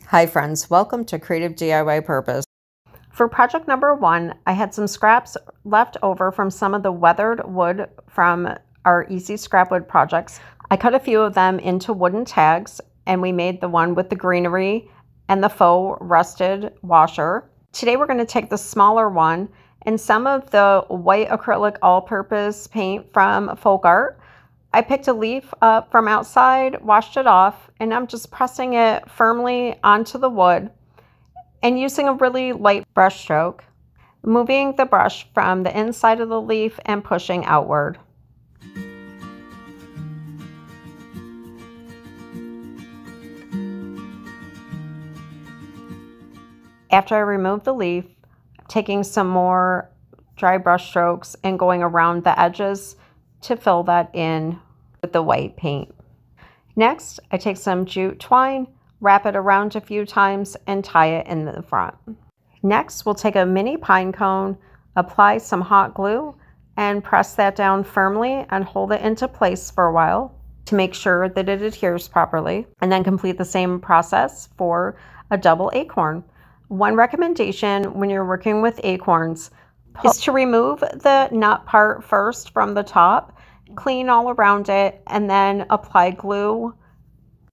Hi friends, welcome to Creative DIY Purpose. For project number 1, I had some scraps left over from some of the weathered wood from our easy scrap wood projects. I cut a few of them into wooden tags and we made the one with the greenery and the faux rusted washer. Today we're going to take the smaller one and some of the white acrylic all-purpose paint from Folk Art. I picked a leaf up from outside, washed it off, and I'm just pressing it firmly onto the wood and using a really light brush stroke, moving the brush from the inside of the leaf and pushing outward. After I remove the leaf, taking some more dry brush strokes and going around the edges to fill that in with the white paint. Next, I take some jute twine, wrap it around a few times, and tie it in the front. Next, we'll take a mini pine cone, apply some hot glue, and press that down firmly and hold it into place for a while to make sure that it adheres properly, and then complete the same process for a double acorn. One recommendation when you're working with acorns is to remove the nut part first from the top, clean all around it, and then apply glue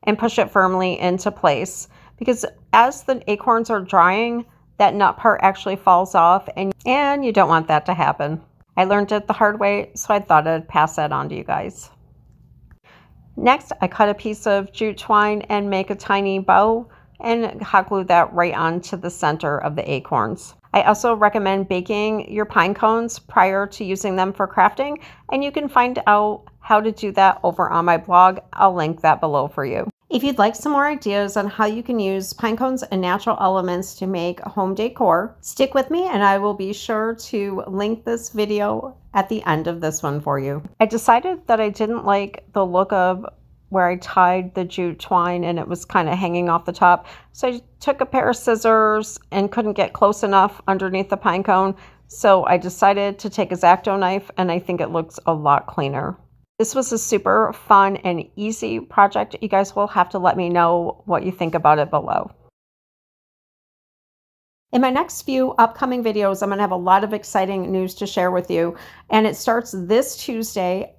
and push it firmly into place, because as the acorns are drying, that nut part actually falls off and you don't want that to happen. I learned it the hard way, so I thought I'd pass that on to you guys. Next, I cut a piece of jute twine and make a tiny bow and hot glue that right onto the center of the acorns. I also recommend baking your pine cones prior to using them for crafting, and you can find out how to do that over on my blog. I'll link that below for you. If you'd like some more ideas on how you can use pine cones and natural elements to make home decor, stick with me and I will be sure to link this video at the end of this one for you. I decided that I didn't like the look of where I tied the jute twine and it was kind of hanging off the top. So I took a pair of scissors and couldn't get close enough underneath the pine cone. So I decided to take a X-Acto knife and I think it looks a lot cleaner. This was a super fun and easy project. You guys will have to let me know what you think about it below. In my next few upcoming videos, I'm going to have a lot of exciting news to share with you. And it starts this Tuesday.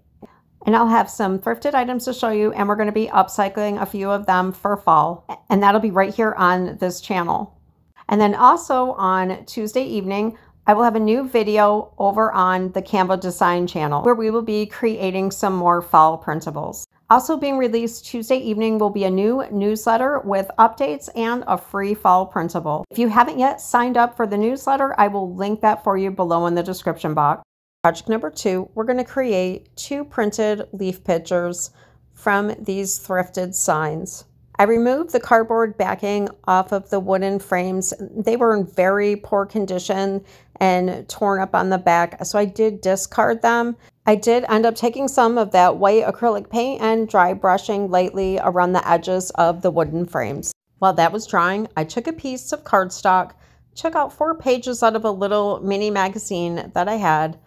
And I'll have some thrifted items to show you, and we're going to be upcycling a few of them for fall. And that'll be right here on this channel. And then also on Tuesday evening, I will have a new video over on the Canva design channel where we will be creating some more fall printables. Also being released Tuesday evening will be a new newsletter with updates and a free fall printable. If you haven't yet signed up for the newsletter, I will link that for you below in the description box. Project number 2, we're going to create 2 printed leaf pictures from these thrifted signs. I removed the cardboard backing off of the wooden frames. They were in very poor condition and torn up on the back, so I did discard them. I did end up taking some of that white acrylic paint and dry brushing lightly around the edges of the wooden frames. While that was drying, I took a piece of cardstock, took out 4 pages out of a little mini magazine that I had,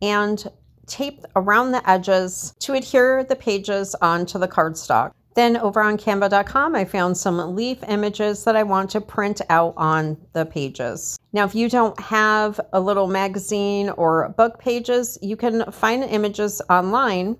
and taped around the edges to adhere the pages onto the cardstock. Then over on canva.com, I found some leaf images that I want to print out on the pages. Now, if you don't have a little magazine or book pages, you can find images online,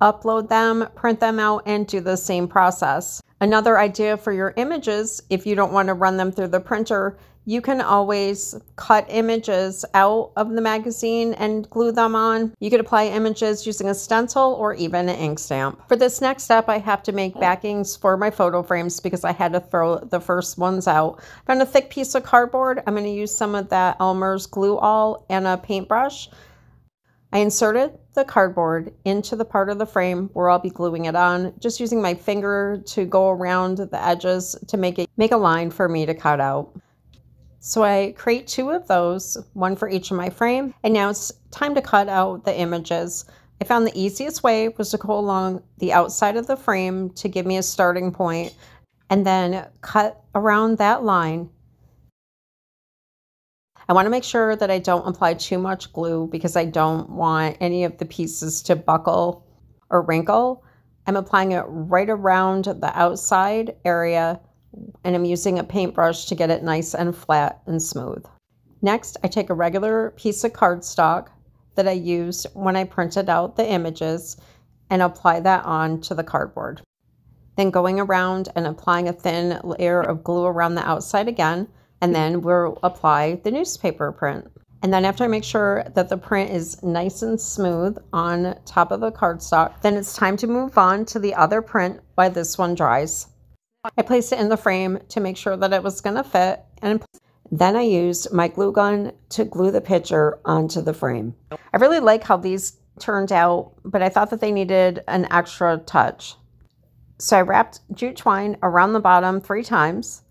upload them, print them out, and do the same process. Another idea for your images, if you don't want to run them through the printer, you can always cut images out of the magazine and glue them on. You could apply images using a stencil or even an ink stamp. For this next step, I have to make backings for my photo frames because I had to throw the first ones out. On a thick piece of cardboard, I'm going to use some of that Elmer's glue all and a paintbrush. I inserted the cardboard into the part of the frame where I'll be gluing it on, just using my finger to go around the edges to make a line for me to cut out. So I create 2 of those, one for each of my frame, and now it's time to cut out the images. I found the easiest way was to go along the outside of the frame to give me a starting point, and then cut around that line. I want to make sure that I don't apply too much glue because I don't want any of the pieces to buckle or wrinkle. I'm applying it right around the outside area and I'm using a paintbrush to get it nice and flat and smooth. Next, I take a regular piece of cardstock that I used when I printed out the images and apply that on to the cardboard. Then going around and applying a thin layer of glue around the outside again, and then we'll apply the newspaper print. And then after I make sure that the print is nice and smooth on top of the cardstock, then it's time to move on to the other print while this one dries. I placed it in the frame to make sure that it was going to fit, and then I used my glue gun to glue the picture onto the frame. I really like how these turned out, but I thought that they needed an extra touch. So I wrapped jute twine around the bottom 3 times,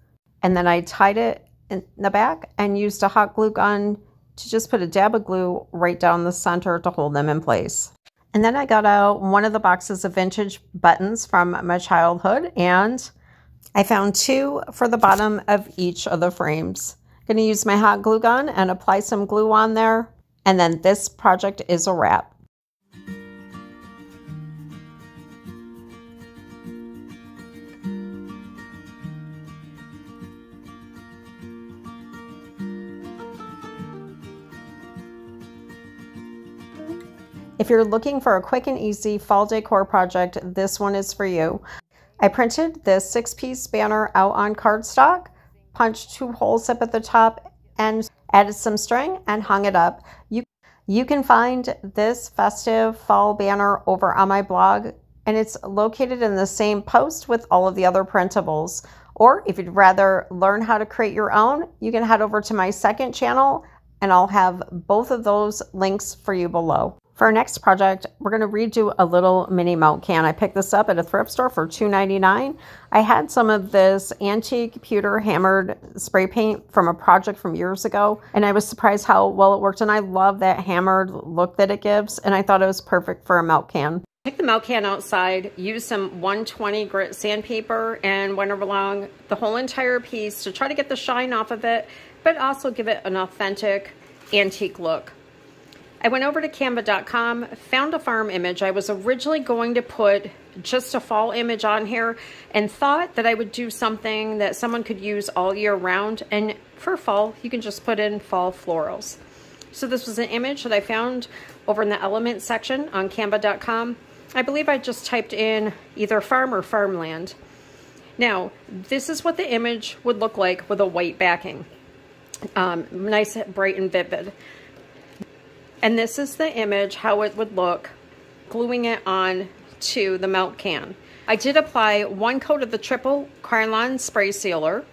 and then I tied it in the back and used a hot glue gun to just put a dab of glue right down the center to hold them in place. And then I got out one of the boxes of vintage buttons from my childhood, and I found 2 for the bottom of each of the frames. I'm going to use my hot glue gun and apply some glue on there, and then this project is a wrap. If you're looking for a quick and easy fall decor project, this one is for you. I printed this 6-piece banner out on cardstock, punched 2 holes up at the top, and added some string and hung it up. You can find this festive fall banner over on my blog, and it's located in the same post with all of the other printables. Or if you'd rather learn how to create your own, you can head over to my second channel, and I'll have both of those links for you below. For our next project, we're going to redo a little mini melt can. I picked this up at a thrift store for $2.99. I had some of this antique pewter hammered spray paint from a project from years ago, and I was surprised how well it worked, and I love that hammered look that it gives, and I thought it was perfect for a melt can. Took the melt can outside, used some 120 grit sandpaper, and went along the whole entire piece to try to get the shine off of it, but also give it an authentic antique look. I went over to Canva.com, found a farm image. I was originally going to put just a fall image on here and thought that I would do something that someone could use all year round. And for fall, you can just put in fall florals. So this was an image that I found over in the element section on Canva.com. I believe I just typed in either farm or farmland. Now, this is what the image would look like with a white backing. Nice, bright, and vivid. And this is the image, how it would look, gluing it on to the melt can. I did apply 1 coat of the triple Krylon spray sealer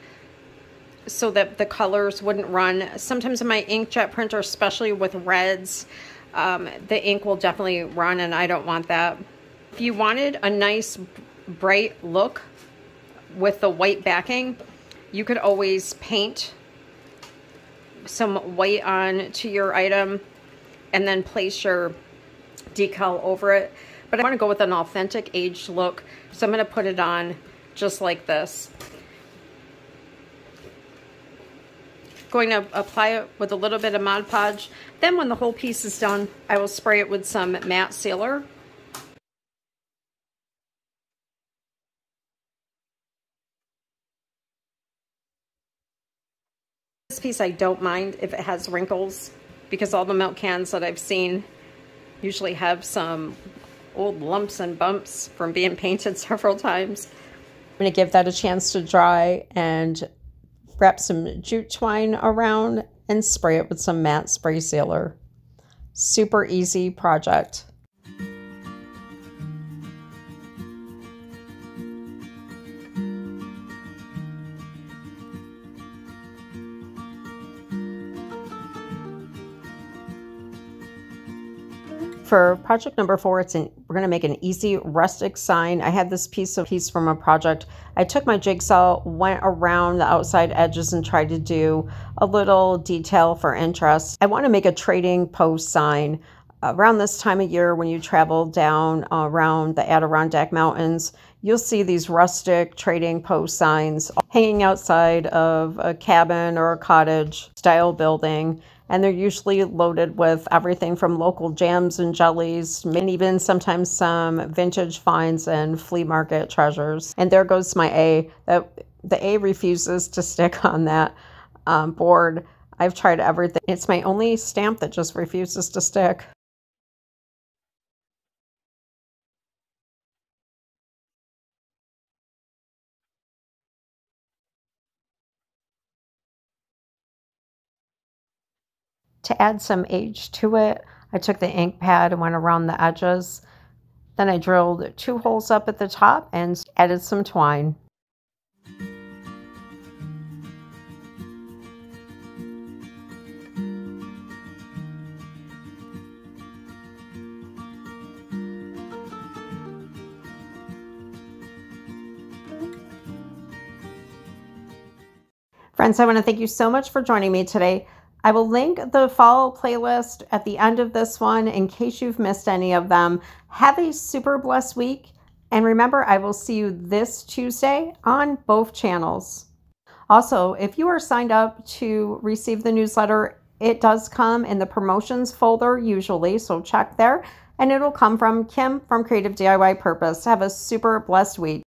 so that the colors wouldn't run. Sometimes in my inkjet printer, especially with reds, the ink will definitely run, and I don't want that. If you wanted a nice bright look with the white backing, you could always paint some white on to your item and then place your decal over it. But I want to go with an authentic aged look, so I'm going to put it on just like this. Going to apply it with a little bit of Mod Podge. Then when the whole piece is done, I will spray it with some matte sealer. This piece I don't mind if it has wrinkles, because all the melt cans that I've seen usually have some old lumps and bumps from being painted several times. I'm going to give that a chance to dry and wrap some jute twine around and spray it with some matte spray sealer. Super easy project. For project number 4, we're going to make an easy rustic sign. I had this piece from a project. I took my jigsaw, went around the outside edges and tried to do a little detail for interest. I want to make a trading post sign. Around this time of year when you travel down around the Adirondack Mountains, you'll see these rustic trading post signs hanging outside of a cabin or a cottage style building. And they're usually loaded with everything from local jams and jellies, and even sometimes some vintage finds and flea market treasures. And there goes my A. The A refuses to stick on that board. I've tried everything. It's my only stamp that just refuses to stick. To add some age to it, I took the ink pad and went around the edges. Then I drilled 2 holes up at the top and added some twine. Friends, I want to thank you so much for joining me today. I will link the fall playlist at the end of this one in case you've missed any of them. Have a super blessed week. And remember, I will see you this Tuesday on both channels. Also, if you are signed up to receive the newsletter, it does come in the promotions folder usually, so check there. And it'll come from Kim from Creative DIY Purpose. Have a super blessed week.